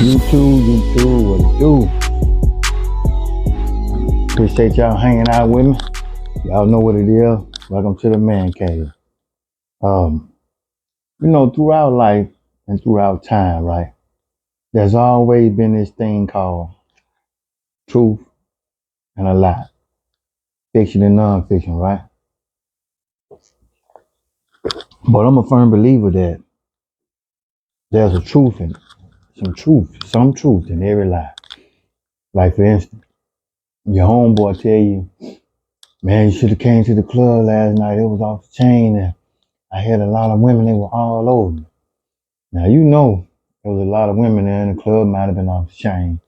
You too, what it do? Appreciate y'all hanging out with me. Y'all know what it is. Welcome to the man cave. Um, throughout life and throughout time, right? There's always been this thing called truth and a lie, fiction and non-fiction, right? But I'm a firm believer that there's a truth in some truth in every lie. Like for instance, your homeboy tell you, man, you should have came to the club last night. It was off the chain, and I had a lot of women. They were all over me. Now you know there was a lot of women there in the club. Might have been off the chain,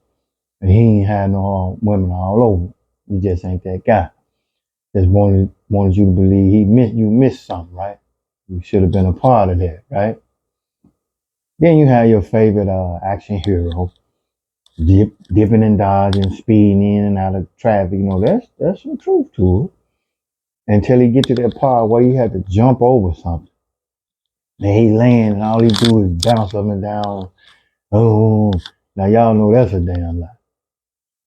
and he ain't had no women all over. He just ain't that guy. Just wanted you to believe you missed something, right? You should have been a part of that, right? Then you have your favorite action hero, dipping and dodging, speeding in and out of traffic. That's some truth to it. Until he get to that part where you have to jump over something. And he land and all he do is bounce up and down. Oh, now y'all know that's a damn lie.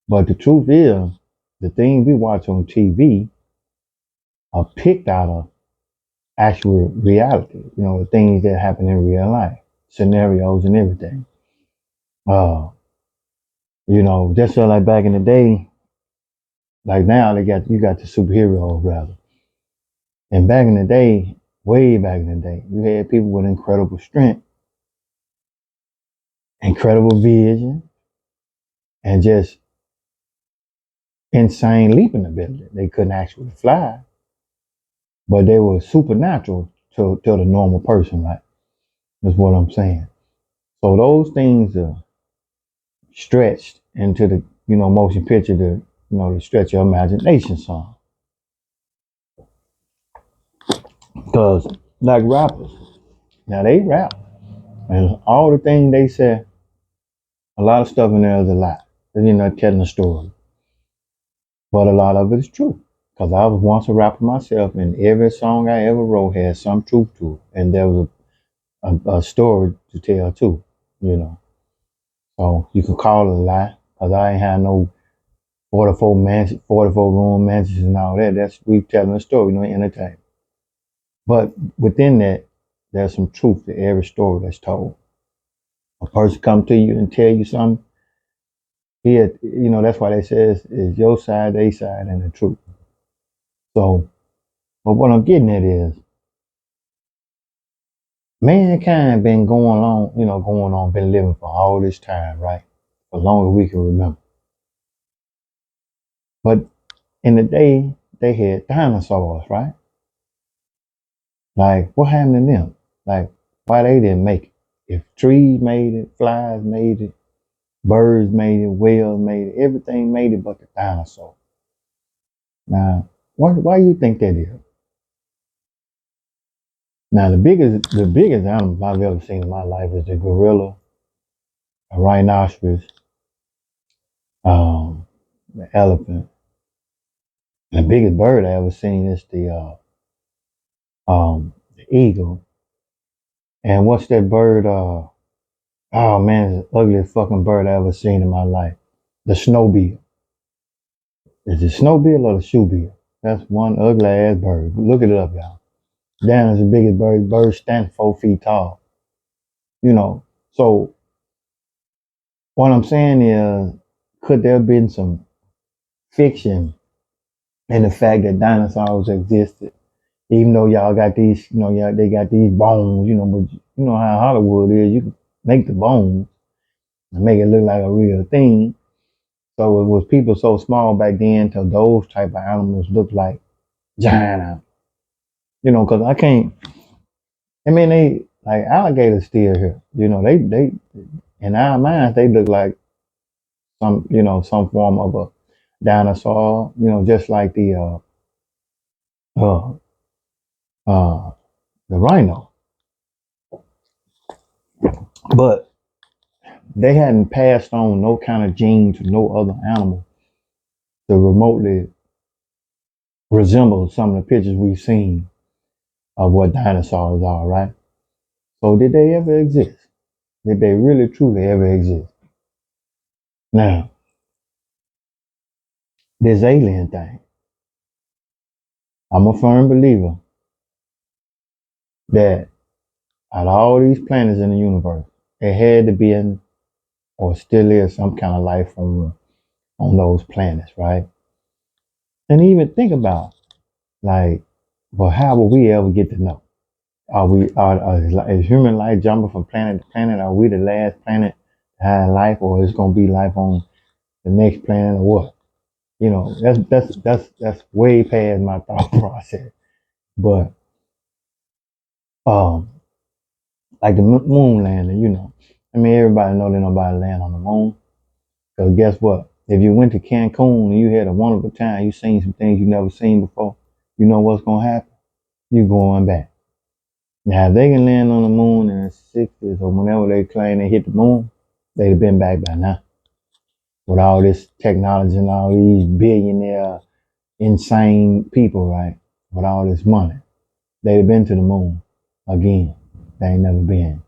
But the truth is, the things we watch on TV are picked out of actual reality. The things that happen in real life, scenarios and everything. Uh, just so like back in the day, like now you got the superheroes rather. And back in the day, way back in the day, you had people with incredible strength, incredible vision, and just insane leaping ability. They couldn't actually fly, but they were supernatural to the normal person, right? That's what I'm saying. So those things are stretched into the, motion picture to stretch your imagination some. Because like rappers, now they rap, and all the things they say, a lot of stuff in there is a lie. They're not telling a story. But a lot of it is true. Because I was once a rapper myself, and every song I ever wrote had some truth to it. And there was a story to tell too, you know. So you can call it a lie, because I ain't had no 44 room mansions and all that. That's we telling a story, entertainment. But within that, there's some truth to every story that's told. A person come to you and tell you something, that's why they say it's your side, their side, and the truth. So, but what I'm getting at is, mankind been going on, been living for all this time, right? As long as we can remember. But in the day, they had dinosaurs, right? Like, what happened to them? Like, why they didn't make it? If trees made it, flies made it, birds made it, whales made it, everything made it but the dinosaur. Now, why do you think that is? Now, the biggest animals I've ever seen in my life is the gorilla, a rhinoceros, the elephant. The biggest bird I ever seen is the eagle. And what's that bird? Oh man, it's the ugliest fucking bird I ever seen in my life. The snowbill. Is it snowbill or the shoebill? That's one ugly ass bird. Look it up, y'all. Damn, it's the biggest bird. Bird standing 4 feet tall. So what I'm saying is, could there have been some fiction in the fact that dinosaurs existed? Even though y'all got these, they got these bones, but you know how Hollywood is. You can make the bones and make it look like a real thing. So it was people so small back then till those type of animals look like giant animals. Because they like alligators still here. They in our minds they look like some form of a dinosaur. Just like uh, uh, the rhino, but they hadn't passed on no kind of gene to no other animal to remotely resemble some of the pictures we've seen of what dinosaurs are, right? So did they ever exist? Did they really truly ever exist? Now, this alien thing, I'm a firm believer that out of all these planets in the universe, it had to be in, or still is, some kind of life form on those planets, right? And even think about, like, but how will we ever get to know? Is human life jumping from planet to planet? Are we the last planet to have life, or is gonna be life on the next planet, or what? You know, that's way past my thought process. But um, like the moon landing, I mean, everybody know that nobody land on the moon. Because guess what? If you went to Cancun and you had a wonderful time, you seen some things you never seen before, you know what's gonna happen? You going back. Now, if they can land on the moon in the 60s or whenever they claim they hit the moon, they'd have been back by now. With all this technology and all these billionaire, insane people, right? With all this money, they'd have been to the moon again. They ain't never been.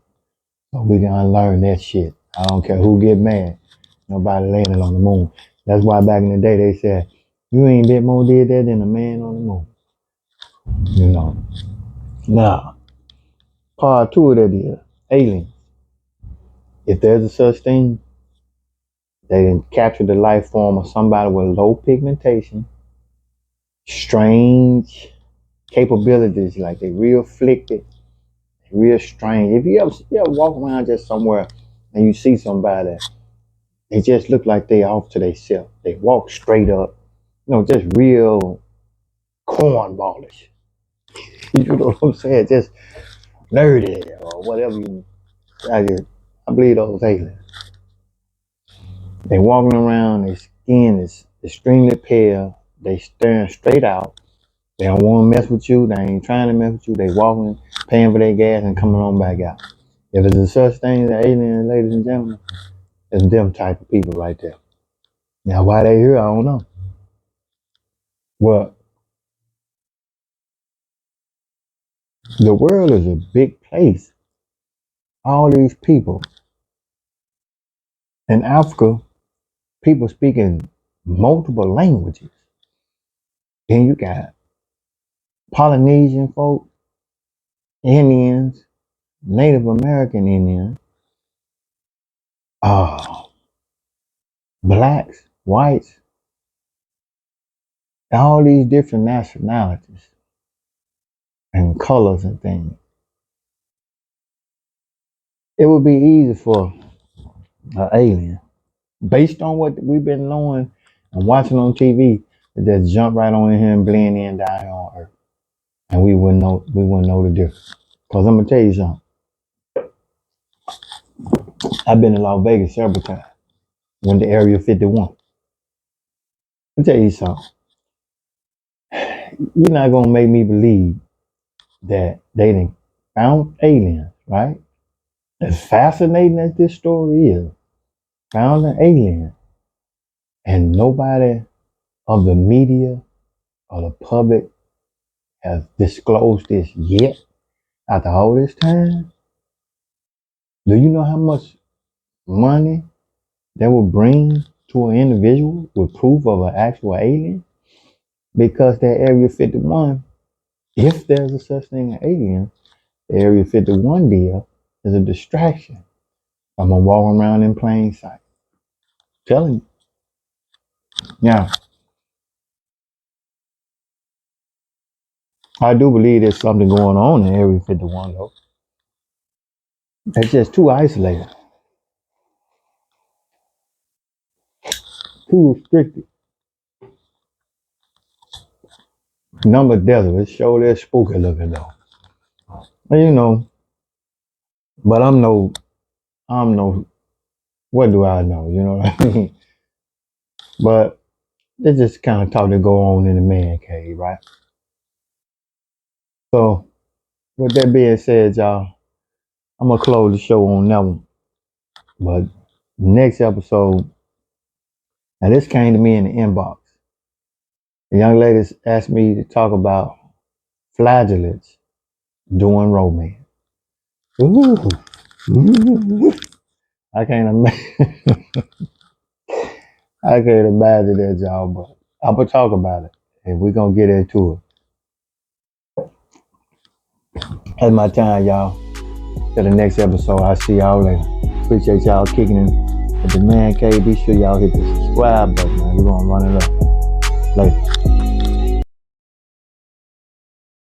So we can unlearn that shit. I don't care who get mad. Nobody landed on the moon. That's why back in the day they said, you ain't bit more did that than a man on the moon. You know. Now, part two of that is aliens. If there's a such thing, they can capture the life form of somebody with low pigmentation, strange capabilities, like they real afflicted, real strange. If you ever walk around just somewhere and you see somebody, they just look like they off to themselves. They walk straight up, just real cornballish. You know what I'm saying? Just nerdy or whatever. I believe those aliens. They walking around, their skin is extremely pale. They staring straight out. They don't want to mess with you. They ain't trying to mess with you. They walking, paying for their gas, and coming on back out. If it's a such thing as aliens, ladies and gentlemen, it's them type of people right there. Now, why they here, I don't know. Well, the world is a big place. All these people in Africa, people speaking multiple languages. Then you got Polynesian folk, Indians, Native American Indians, uh, blacks, whites, all these different nationalities and colors and things. It would be easy for an alien, based on what we've been knowing and watching on TV, to just jump right on in here and blend in down here on Earth, and we wouldn't know the difference. Cause I'm gonna tell you something. I've been to Las Vegas several times. Went to Area 51. I'll tell you something. You're not gonna make me believe that they didn't found aliens, right? As fascinating as this story is, found an alien, and nobody of the media or the public has disclosed this yet after all this time. Do you know how much money that will bring to an individual with proof of an actual alien? Because that Area 51, if there's a such thing as alien, the Area 51 deal is a distraction. I'm gonna walk around in plain sight. Telling you. Now, I do believe there's something going on in Area 51 though. It's just too isolated, too restricted. Number desert, it sure is spooky looking though. And but I'm no, what do I know? You know what I mean? But it's just kind of talk that go on in the man cave, right? So, with that being said, y'all, I'm gonna close the show on that one. But next episode, now this came to me in the inbox. The young ladies asked me to talk about flagellates during romance. Ooh, ooh, I can't imagine. I can't imagine that, y'all, but I'm gonna talk about it, and we're gonna get into it. That's my time, y'all. Till the next episode, I'll see y'all later. Appreciate y'all kicking in at the Man Cave. Be sure y'all hit the subscribe button, man. We're gonna run it up later.